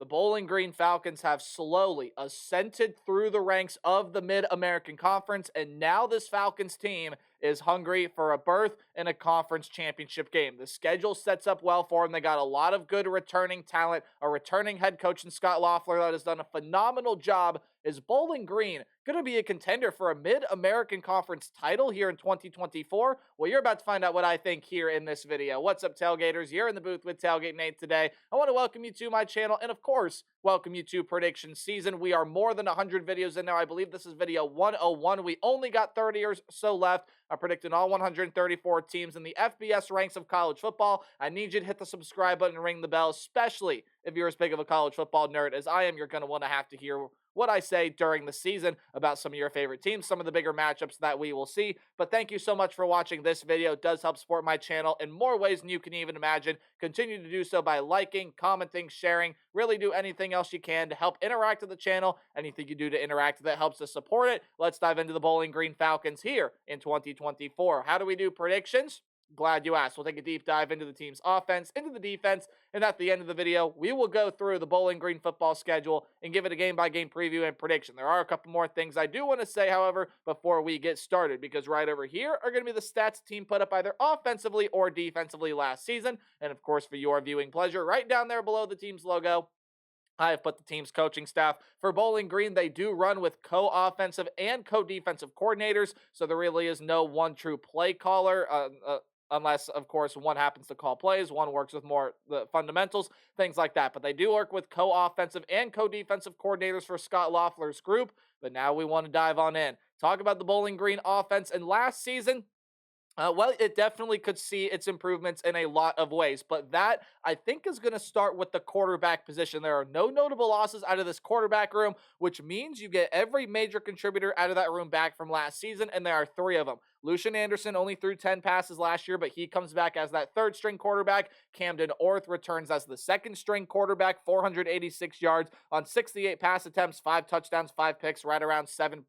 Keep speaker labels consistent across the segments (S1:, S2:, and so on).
S1: The Bowling Green Falcons have slowly ascended through the ranks of the Mid-American Conference, and now this Falcons team is hungry for a berth in a conference championship game. The schedule sets up well for them. They got a lot of good returning talent, a returning head coach in Scott Loeffler that has done a phenomenal job. Is Bowling Green going to be a contender for a Mid-American Conference title here in 2024? Well, you're about to find out what I think here in this video. What's up, Tailgaters? You're in the booth with Tailgate Nate today. I want to welcome you to my channel and, of course, welcome you to prediction season. We are more than 100 videos in now. I believe this is video 101. We only got 30 or so left. I'm predicting all 134 teams in the FBS ranks of college football. I need you to hit the subscribe button and ring the bell, especially if you're as big of a college football nerd as I am. You're going to want to have to hear what I say during the season about some of your favorite teams, some of the bigger matchups that we will see. But thank you so much for watching this video. It does help support my channel in more ways than you can even imagine. Continue to do so by liking, commenting, sharing, really do anything else you can to help interact with the channel. Anything you do to interact that helps us support it. Let's dive into the Bowling Green Falcons here in 2024. How do we do predictions? Glad you asked. We'll take a deep dive into the team's offense, into the defense, and at the end of the video, we will go through the Bowling Green football schedule and give it a game-by-game preview and prediction. There are a couple more things I do want to say, however, before we get started, because right over here are going to be the stats the team put up either offensively or defensively last season, and of course, for your viewing pleasure, right down there below the team's logo, I have put the team's coaching staff. For Bowling Green, they do run with co-offensive and co-defensive coordinators, so there really is no one true play caller, unless, of course, one happens to call plays, one works with more the fundamentals, things like that. But they do work with co-offensive and co-defensive coordinators for Scott Loeffler's group. But now we want to dive on in. Talk about the Bowling Green offense. And last season, well, it definitely could see its improvements in a lot of ways, but that, I think, is going to start with the quarterback position. There are no notable losses out of this quarterback room, which means you get every major contributor out of that room back from last season, and there are 3 of them. Lucian Anderson only threw 10 passes last year, but he comes back as that third-string quarterback. Camden Orth returns as the second-string quarterback, 486 yards on 68 pass attempts, 5 touchdowns, 5 picks, right around 7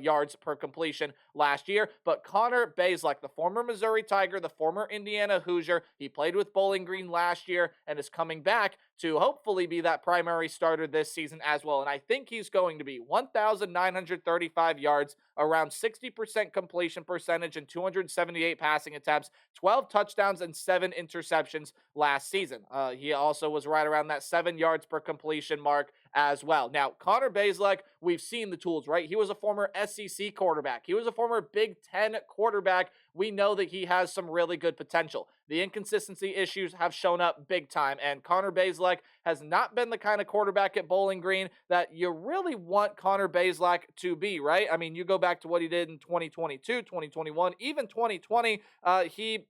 S1: yards per completion last year. But Connor Bazelak, the former Missouri Tiger, the former Indiana Hoosier, he played with Bowling Green last year and is coming back to hopefully be that primary starter this season as well. And I think he's going to be 1,935 yards, around 60% completion percentage, and 278 passing attempts, 12 touchdowns, and 7 interceptions last season. He also was right around that 7 yards per completion mark as well. Now, Connor Bazelak, we've seen the tools, right? He was a former SEC quarterback. He was a former Big Ten quarterback. We know that he has some really good potential. The inconsistency issues have shown up big time, and Connor Bazelak has not been the kind of quarterback at Bowling Green that you really want Connor Bazelak to be, right? I mean, you go back to what he did in 2022, 2021, even 2020, he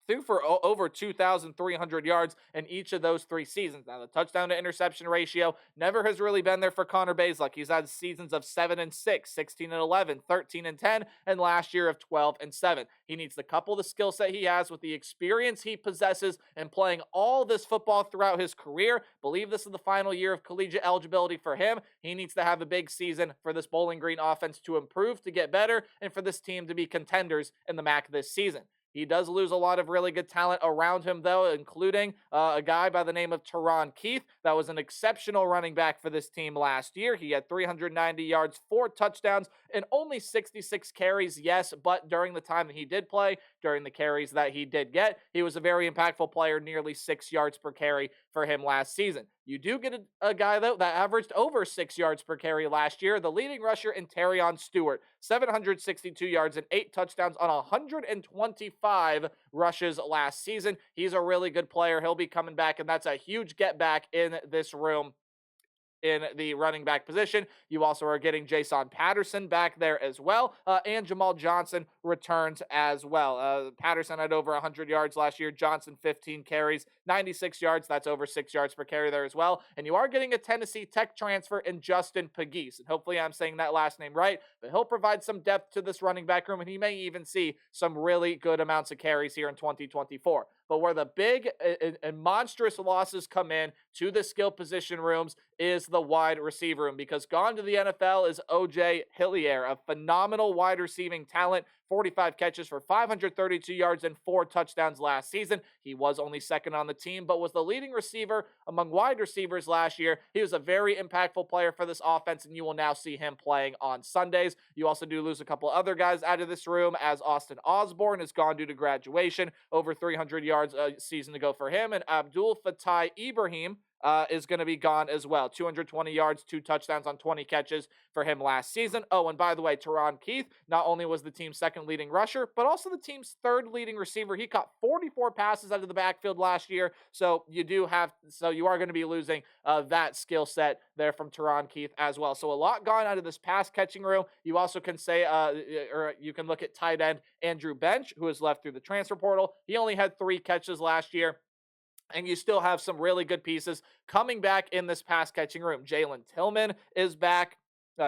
S1: threw for over 2,300 yards in each of those 3 seasons. Now, the touchdown to interception ratio never has really been there for Connor Bazelak. He's had seasons of 7-6, 16-11, 13-10, and last year of 12-7. He needs to couple the skill set he has with the experience he possesses and playing all this football throughout his career. Believe this is the final year of collegiate eligibility for him. He needs to have a big season for this Bowling Green offense to improve, to get better, and for this team to be contenders in the MAC this season. He does lose a lot of really good talent around him, though, including a guy by the name of Teron Keith. That was an exceptional running back for this team last year. He had 390 yards, 4 touchdowns, and only 66 carries, yes, but during the time that he did play, during the carries that he did get, he was a very impactful player, nearly 6 yards per carry for him last season. You do get a guy, though, that averaged over 6 yards per carry last year, the leading rusher in Terrion Stewart, 762 yards and 8 touchdowns on 125 rushes last season. He's a really good player. He'll be coming back, and that's a huge get back in this room in the running back position. You also are getting Jason Patterson back there as well, and Jamal Johnson returns as well. Patterson had over 100 yards last year. Johnson, 15 carries, 96 yards. That's over 6 yards per carry there as well. And you are getting a Tennessee Tech transfer in Justin Pegues. And hopefully I'm saying that last name right, but he'll provide some depth to this running back room, and he may even see some really good amounts of carries here in 2024. But where the big and monstrous losses come in to the skill position rooms is the wide receiver room, because gone to the NFL is O.J. Hillier, a phenomenal wide receiving talent 45 catches for 532 yards and 4 touchdowns last season. He was only second on the team, but was the leading receiver among wide receivers last year. He was a very impactful player for this offense, and you will now see him playing on Sundays. You also do lose a couple other guys out of this room, as Austin Osborne is gone due to graduation. Over 300 yards a season to go for him. And Abdul Fattah Ibrahim is going to be gone as well. 220 yards, 2 touchdowns on 20 catches for him last season. Oh, and by the way, Teron Keith not only was the team's second leading rusher, but also the team's third leading receiver. He caught 44 passes out of the backfield last year. So you are going to be losing that skill set there from Teron Keith as well. So a lot gone out of this pass catching room. You also can say, or you can look at tight end Andrew Bench, who is left through the transfer portal. He only had 3 catches last year. And you still have some really good pieces coming back in this pass catching room. Jalen Tillman is back.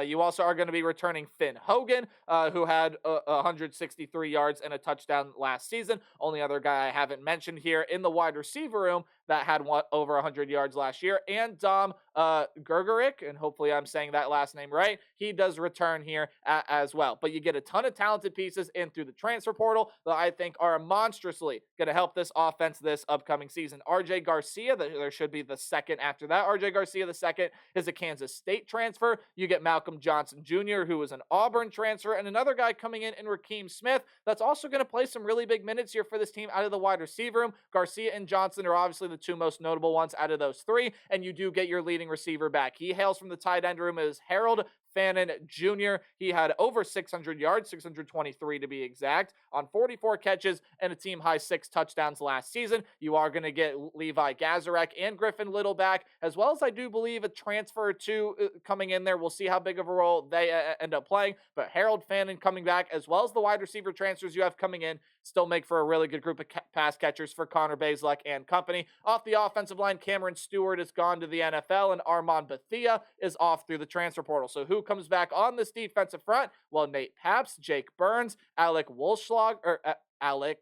S1: You also are going to be returning Finn Hogan, who had 163 yards and a touchdown last season. Only other guy I haven't mentioned here in the wide receiver room that had over 100 yards last year. And Dom Gergerick, and hopefully I'm saying that last name right, he does return here as well. But you get a ton of talented pieces in through the transfer portal that I think are monstrously going to help this offense this upcoming season. RJ Garcia, there should be the second after that. RJ Garcia, the second, is a Kansas State transfer. You get Malcolm Johnson Jr., who is an Auburn transfer, and another guy coming in Rakeem Smith that's also going to play some really big minutes here for this team out of the wide receiver room. Garcia and Johnson are obviously the 2 most notable ones out of those 3, and you do get your leading receiver back. He hails from the tight end room as Harold Fannin Jr. He had over 600 yards, 623 to be exact, on 44 catches and a team high 6 touchdowns last season. You are going to get Levi Gazarek and Griffin Little back, as well as I do believe a transfer or 2 coming in there. We'll see how big of a role they end up playing, but Harold Fannin coming back, as well as the wide receiver transfers you have coming in, still make for a really good group of pass catchers for Connor Bazelak and company. Off the offensive line, Cameron Stewart has gone to the NFL, and Armand Bethea is off through the transfer portal. So who comes back on this defensive front? Well, Nate Paps, Jake Burns, Alex Wolschlager, Alex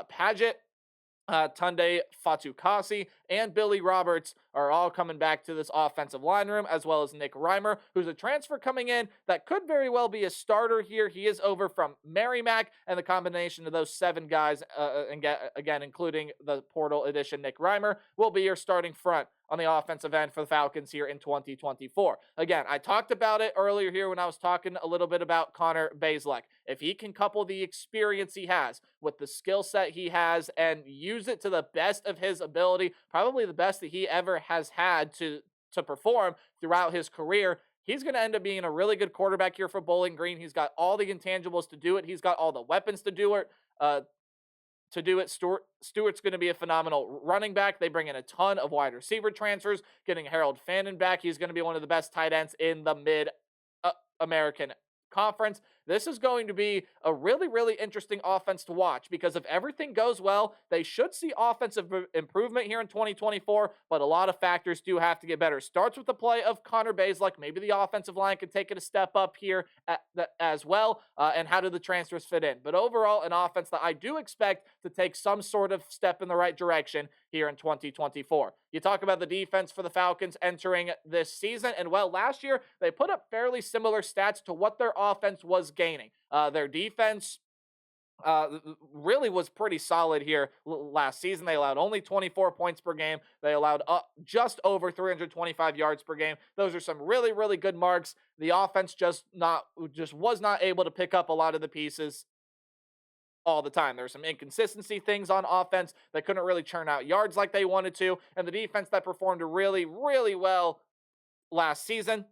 S1: Paget, Tunde Fatukasi, and Billy Roberts are all coming back to this offensive line room, as well as Nick Reimer, who's a transfer coming in that could very well be a starter here. He is over from Merrimack, and the combination of those 7 guys, again, including the portal edition Nick Reimer, will be your starting front on the offensive end for the Falcons here in 2024. Again, I talked about it earlier here when I was talking a little bit about Connor Bazelak. If he can couple the experience he has with the skill set he has and use it to the best of his ability, probably the best that he ever has had to perform throughout his career, he's going to end up being a really good quarterback here for Bowling Green. He's got all the intangibles to do it. He's got all the weapons to do it. Stewart's going to be a phenomenal running back. They bring in a ton of wide receiver transfers, getting Harold Fannin back. He's going to be one of the best tight ends in the Mid-American Conference. This is going to be a really, really interesting offense to watch, because if everything goes well, they should see offensive improvement here in 2024, but a lot of factors do have to get better. Starts with the play of Connor Bazelak. Maybe the offensive line could take it a step up here as well, and how do the transfers fit in? But overall, an offense that I do expect to take some sort of step in the right direction here in 2024. You talk about the defense for the Falcons entering this season, and well, last year they put up fairly similar stats to what their offense was gaining. Their defense really was pretty solid here last season. They allowed only 24 points per game. They allowed just over 325 yards per game. Those are some really, really good marks. The offense just was not able to pick up a lot of the pieces all the time. There were some inconsistency things on offense that couldn't really churn out yards like they wanted to, and the defense that performed really, really well last season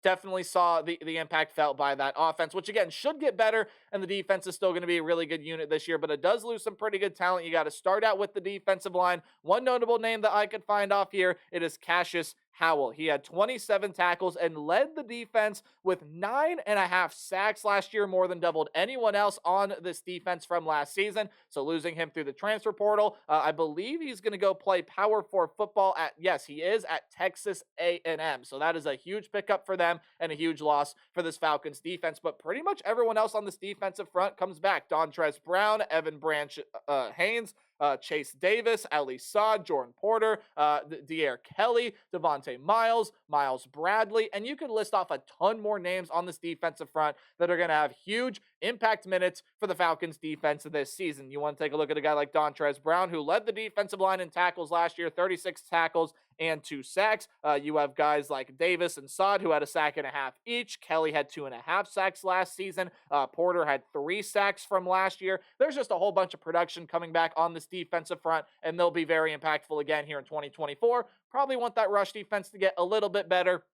S1: definitely saw the impact felt by that offense, which again should get better, and the defense is still going to be a really good unit this year, but it does lose some pretty good talent. You got to start out with the defensive line. One notable name that I could find off here, it is Cassius Howell. He had 27 tackles and led the defense with 9.5 sacks last year, more than doubled anyone else on this defense from last season. So losing him through the transfer portal, I believe he's going to go play Power 4 football he is at Texas A&M. So that is a huge pickup for them and a huge loss for this Falcons defense. But pretty much everyone else on this defensive front comes back. Dontrez Brown, Evan Branch Haynes, Chase Davis, Ali Saad, Jordan Porter, De'Aaron Kelly, Devontae Miles, Miles Bradley, and you could list off a ton more names on this defensive front that are going to have huge impact minutes for the Falcons defense this season. You want to take a look at a guy like Dontrez Brown, who led the defensive line in tackles last year, 36 tackles and 2 sacks. You have guys like Davis and Saad, who had a sack and a half each. Kelly had 2.5 sacks last season. Porter had 3 sacks from last year. There's just a whole bunch of production coming back on this defensive front, and they'll be very impactful again here in 2024. Probably want that rush defense to get a little bit better,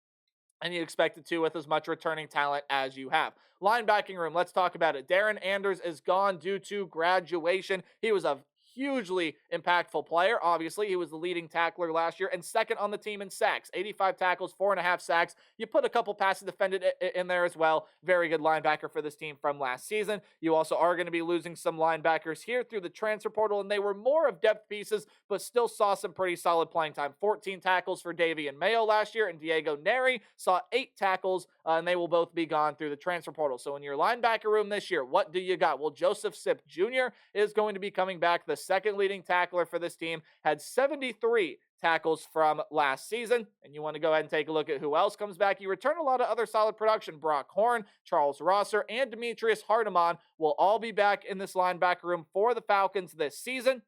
S1: and you expect it to with as much returning talent as you have. Linebacking room, let's talk about it. Darren Anders is gone due to graduation. He was a hugely impactful player. Obviously, he was the leading tackler last year and second on the team in sacks. 85 tackles, 4.5 sacks. You put a couple passes defended in there as well. Very good linebacker for this team from last season. You also are going to be losing some linebackers here through the transfer portal, and they were more of depth pieces, but still saw some pretty solid playing time. 14 tackles for Davian Mayo last year, and Diego Neri saw 8 tackles, and they will both be gone through the transfer portal. So in your linebacker room this year, what do you got? Well, Joseph Sipp Jr. is going to be coming back. The second leading tackler for this team, had 73 tackles from last season. And you want to go ahead and take a look at who else comes back. You return a lot of other solid production. Brock Horn, Charles Rosser, and Demetrius Hardeman will all be back in this linebacker room for the Falcons this season.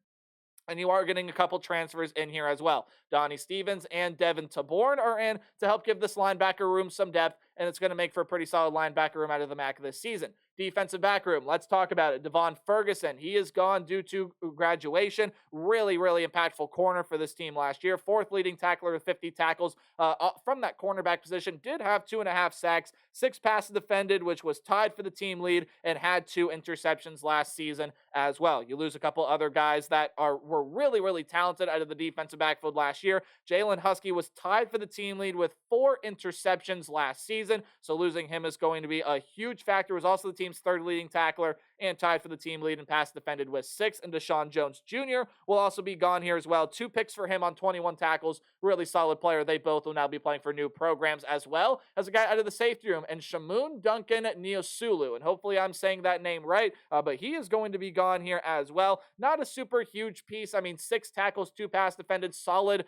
S1: And you are getting a couple transfers in here as well. Donnie Stevens and Devin Taborn are in to help give this linebacker room some depth, and it's going to make for a pretty solid linebacker room out of the MAC this season. Defensive back room, let's talk about it. Devon Ferguson, he is gone due to graduation. Really, really impactful corner for this team last year. 4th leading tackler with 50 tackles from that cornerback position. Did have 2.5 sacks, 6 passes defended, which was tied for the team lead, and had 2 interceptions last season as well. You lose a couple other guys that were really, really talented out of the defensive backfield last year. Jalen Husky was tied for the team lead with 4 interceptions last season, so losing him is going to be a huge factor. Was also the team's 3rd leading tackler and tied for the team lead in pass defended with 6. And Deshaun Jones Jr. will also be gone here as well. 2 picks for him on 21 tackles. Really solid player. They both will now be playing for new programs, as well as a guy out of the safety room, and Shamoon Duncan Niosulu. And hopefully I'm saying that name right, but he is going to be gone here as well. Not a super huge piece. I mean, 6 tackles, 2 pass defended. Solid,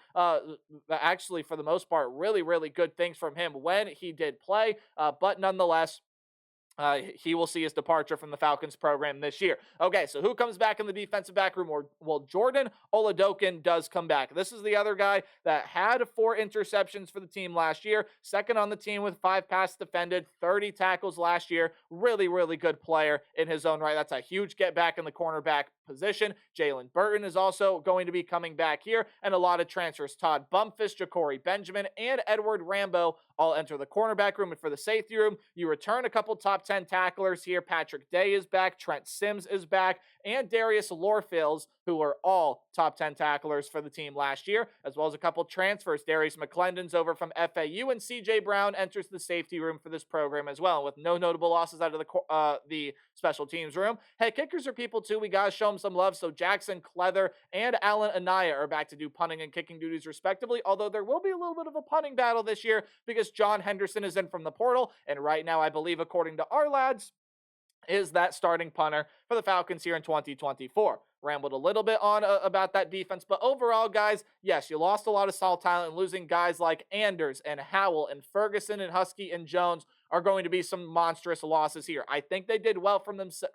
S1: actually, for the most part, really, really good things from him when he did play, but nonetheless, he will see his departure from the Falcons program this year. Okay, so who comes back in the defensive back room? Well, Jordan Oladokin does come back. This is the other guy that had 4 interceptions for the team last year. Second on the team with 5 passes defended, 30 tackles last year. Really, really good player in his own right. That's a huge get back in the cornerback position. Jalen Burton is also going to be coming back here, and a lot of transfers. Todd Bumphis, Ja'Cory Benjamin, and Edward Rambo all enter the cornerback room. And for the safety room, you return a couple top 10 tacklers here. Patrick Day is back, Trent Sims is back, and Darius Lorfills, who are all top 10 tacklers for the team last year, as well as a couple transfers. Darius McClendon's over from FAU, and CJ Brown enters the safety room for this program as well. With no notable losses out of the special teams room. Hey, kickers are people too. We got to show them some love. So Jackson Cleather and Alan Anaya are back to do punting and kicking duties respectively, although there will be a little bit of a punting battle this year because John Henderson is in from the portal, and right now I believe, according to our lads, is that starting punter for the Falcons here in 2024. Rambled a little bit on about that defense, but overall, guys, yes, you lost a lot of solid talent, and losing guys like Anders and Howell and Ferguson and Husky and Jones are going to be some monstrous losses here. I think they did well from themselves.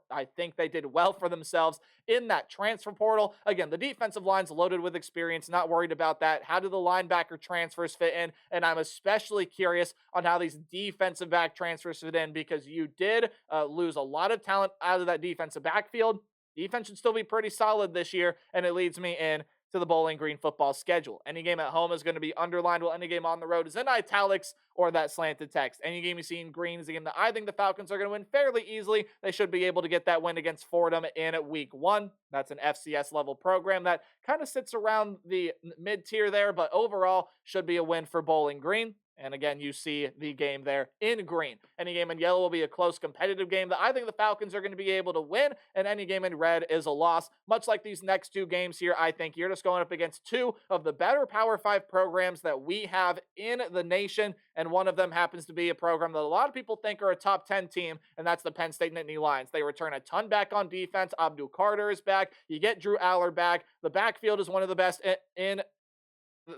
S1: I think they did well for themselves in that transfer portal. Again, the defensive line's loaded with experience, not worried about that. How do the linebacker transfers fit in? And I'm especially curious on how these defensive back transfers fit in, because you did lose a lot of talent out of that defensive backfield. Defense should still be pretty solid this year, and it leads me in to the Bowling Green football schedule. Any game at home is going to be underlined, while any game on the road is in italics or that slanted text. Any game you see in green is a game that I think the Falcons are going to win fairly easily. They should be able to get that win against Fordham in week 1. That's an FCS level program that kind of sits around the mid-tier there, but overall should be a win for Bowling Green. And again, you see the game there in green. Any game in yellow will be a close competitive game that I think the Falcons are going to be able to win, and any game in red is a loss. Much like these next two games here, I think you're just going up against two of the better Power 5 programs that we have in the nation, and one of them happens to be a program that a lot of people think are a top 10 team, and that's the Penn State Nittany Lions. They return a ton back on defense. Abdul Carter is back. You get Drew Aller back. The backfield is one of the best in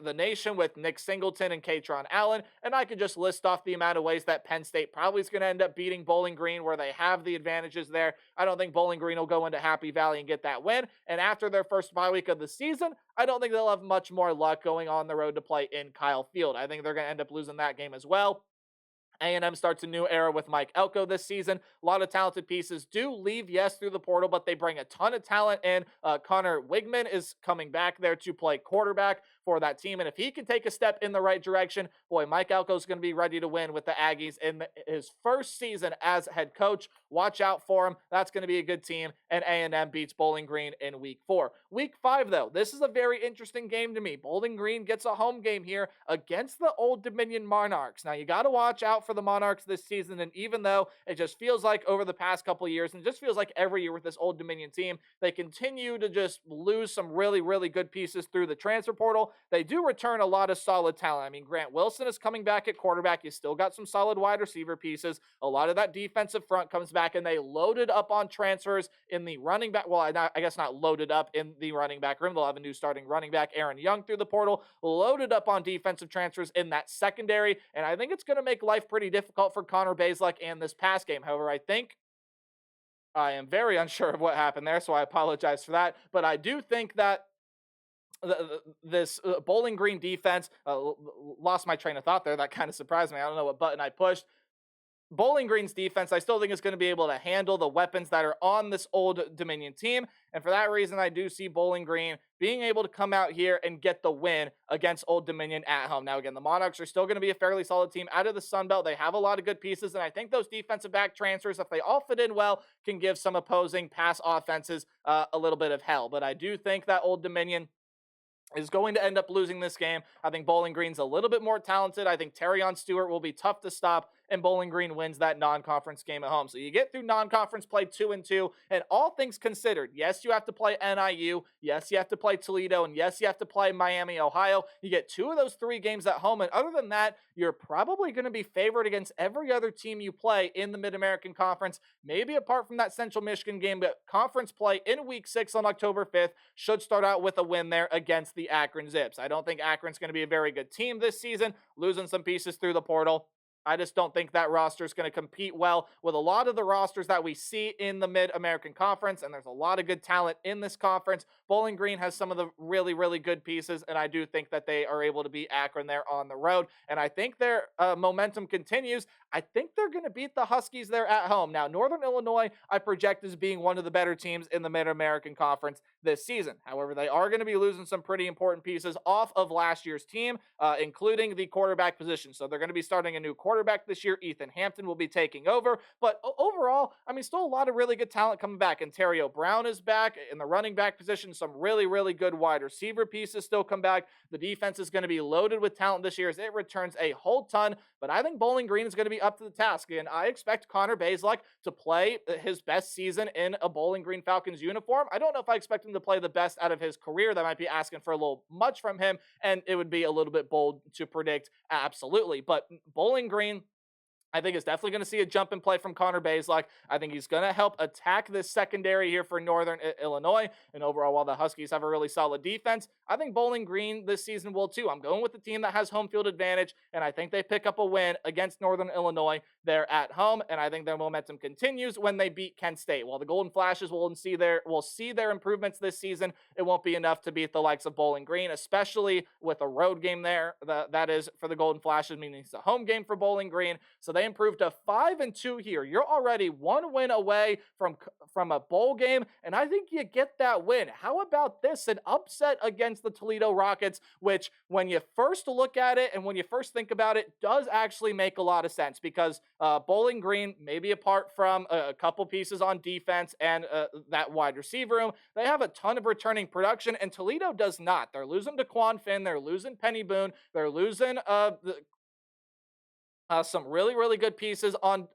S1: the nation with Nick Singleton and Katron Allen, and I could just list off the amount of ways that Penn State probably is going to end up beating Bowling Green where they have the advantages there. I don't think Bowling Green will go into Happy Valley and get that win, and after their first bye week of the season, I don't think they'll have much more luck going on the road to play in Kyle Field. I think they're going to end up losing that game as well. A&M starts a new era with Mike Elko this season. A lot of talented pieces do leave, yes, through the portal, but they bring a ton of talent in. Connor Wigman is coming back there to play quarterback for that team, and if he can take a step in the right direction, boy, Mike Elko is going to be ready to win with the Aggies in his first season as head coach. Watch out for him. That's going to be a good team, and A&M beats Bowling Green in Week 4. Week 5, though, this is a very interesting game to me. Bowling Green gets a home game here against the Old Dominion Monarchs. Now, you got to watch out for the Monarchs this season, and even though it just feels like over the past couple of years, and it just feels like every year with this Old Dominion team, they continue to just lose some really, really good pieces through the transfer portal. They do return a lot of solid talent. I mean, Grant Wilson is coming back at quarterback. You still got some solid wide receiver pieces. A lot of that defensive front comes back, and they loaded up on transfers in the running back. Well, I guess not loaded up in the running back room. They'll have a new starting running back, Aaron Young, through the portal. Loaded up on defensive transfers in that secondary, and I think it's going to make life pretty difficult for Connor Bazelak and this pass game. However, I am very unsure of what happened there, so I apologize for that. But I do think that this Bowling Green defense lost my train of thought there. That kind of surprised me. I don't know what button I pushed. Bowling Green's defense, I still think is going to be able to handle the weapons that are on this Old Dominion team. And for that reason, I do see Bowling Green being able to come out here and get the win against Old Dominion at home. Now, again, the Monarchs are still going to be a fairly solid team out of the Sun Belt. They have a lot of good pieces, and I think those defensive back transfers, if they all fit in well, can give some opposing pass offenses a little bit of hell. But I do think that Old Dominion is going to end up losing this game. I think Bowling Green's a little bit more talented. I think Terrion Stewart will be tough to stop, and Bowling Green wins that non-conference game at home. So you get through non-conference play 2-2, and all things considered, yes, you have to play NIU, yes, you have to play Toledo, and yes, you have to play Miami, Ohio. You get 2 of those 3 games at home, and other than that, you're probably going to be favored against every other team you play in the Mid-American Conference, maybe apart from that Central Michigan game, but conference play in Week 6 on October 5th should start out with a win there against the Akron Zips. I don't think Akron's going to be a very good team this season, losing some pieces through the portal. I just don't think that roster is going to compete well with a lot of the rosters that we see in the Mid-American Conference, and there's a lot of good talent in this conference. Bowling Green has some of the really, really good pieces, and I do think that they are able to beat Akron there on the road, and I think their momentum continues. I think they're going to beat the Huskies there at home. Now, Northern Illinois, I project as being one of the better teams in the Mid-American Conference this season. However, they are going to be losing some pretty important pieces off of last year's team, including the quarterback position. So they're going to be starting a new quarterback this year. Ethan Hampton will be taking over. But overall, I mean, still a lot of really good talent coming back. Ontario Brown is back in the running back position. Some really, really good wide receiver pieces still come back. The defense is going to be loaded with talent this year as it returns a whole ton. But I think Bowling Green is going to be up to the task. And I expect Connor Bazelak to play his best season in a Bowling Green Falcons uniform. I don't know if I expect him to play the best out of his career. That might be asking for a little much from him, and it would be a little bit bold to predict absolutely. But Bowling Green, I think is definitely going to see a jump in play from Connor Bazelak. I think he's going to help attack this secondary here for Northern Illinois. And overall, while the Huskies have a really solid defense, I think Bowling Green this season will too. I'm going with the team that has home field advantage, and I think they pick up a win against Northern Illinois there at home. And I think their momentum continues when they beat Kent State. While the Golden Flashes will see their improvements this season, it won't be enough to beat the likes of Bowling Green, especially with a road game there. That is for the Golden Flashes, meaning it's a home game for Bowling Green. So they improved to 5-2 here. You're already 1 win away from a bowl game, and I think you get that win. How about this? An upset against the Toledo Rockets, which when you first look at it and when you first think about it, does actually make a lot of sense because Bowling Green, maybe apart from a couple pieces on defense and that wide receiver room, they have a ton of returning production, and Toledo does not. They're losing DeQuan Finn, they're losing Penny Boone, they're losing Some really, really good pieces on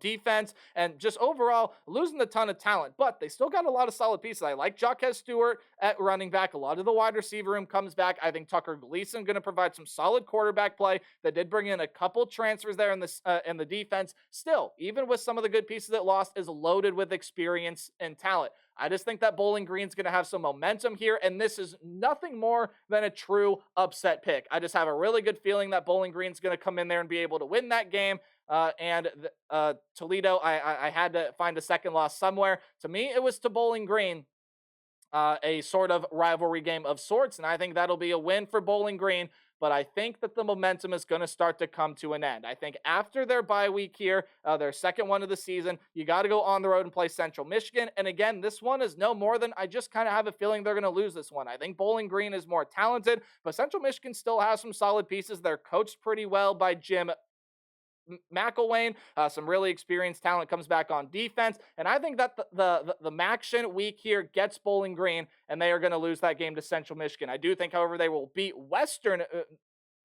S1: defense, and just overall losing a ton of talent, but they still got a lot of solid pieces. I like Jaquez Stewart at running back. A lot of the wide receiver room comes back. I think Tucker Gleason going to provide some solid quarterback play. They did bring in a couple transfers there in the defense. Still, even with some of the good pieces that lost, is loaded with experience and talent. I just think that Bowling Green's going to have some momentum here, and this is nothing more than a true upset pick. I just have a really good feeling that Bowling Green's going to come in there and be able to win that game. Toledo, I had to find a second loss somewhere. To me, it was to Bowling Green, a sort of rivalry game of sorts, and I think that'll be a win for Bowling Green. But I think that the momentum is going to start to come to an end. I think after their bye week here, their second one of the season, you got to go on the road and play Central Michigan. And again, this one is no more than, I just kind of have a feeling they're going to lose this one. I think Bowling Green is more talented, but Central Michigan still has some solid pieces. They're coached pretty well by Jim McElwain. Some really experienced talent comes back on defense, and I think that the Maction week here gets Bowling Green, and they are going to lose that game to Central Michigan. I do think, however, they will beat Western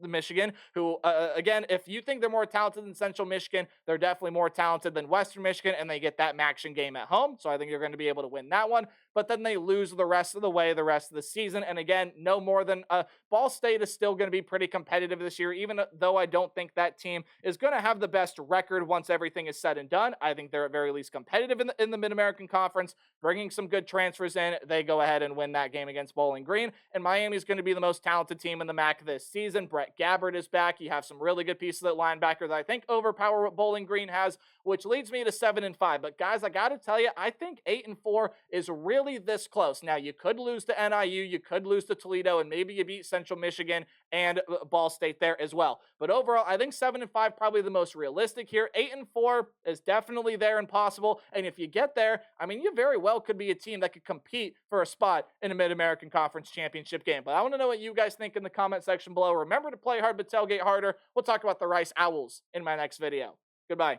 S1: the Michigan, who, again, if you think they're more talented than Central Michigan, they're definitely more talented than Western Michigan, and they get that Maction game at home. So I think you're going to be able to win that one. But then they lose the rest of the way, the rest of the season. And again, no more than Ball State is still going to be pretty competitive this year, even though I don't think that team is going to have the best record once everything is said and done. I think they're at very least competitive in the Mid American Conference, bringing some good transfers in. They go ahead and win that game against Bowling Green. And Miami is going to be the most talented team in the MAC this season. Brett Gabbard is back. You have some really good pieces at linebacker that I think overpower what Bowling Green has, which leads me to 7-5. But guys, I got to tell you, I think 8-4 is really this close. Now, you could lose to NIU, you could lose to Toledo, and maybe you beat Central Michigan and Ball State there as well. But overall, I think 7-5 probably the most realistic here. 8-4 is definitely there and possible. And if you get there, I mean, you very well could be a team that could compete for a spot in a Mid-American Conference Championship game. But I want to know what you guys think in the comment section below. Remember to play hard but tailgate harder. We'll talk about the Rice Owls in my next video. Goodbye.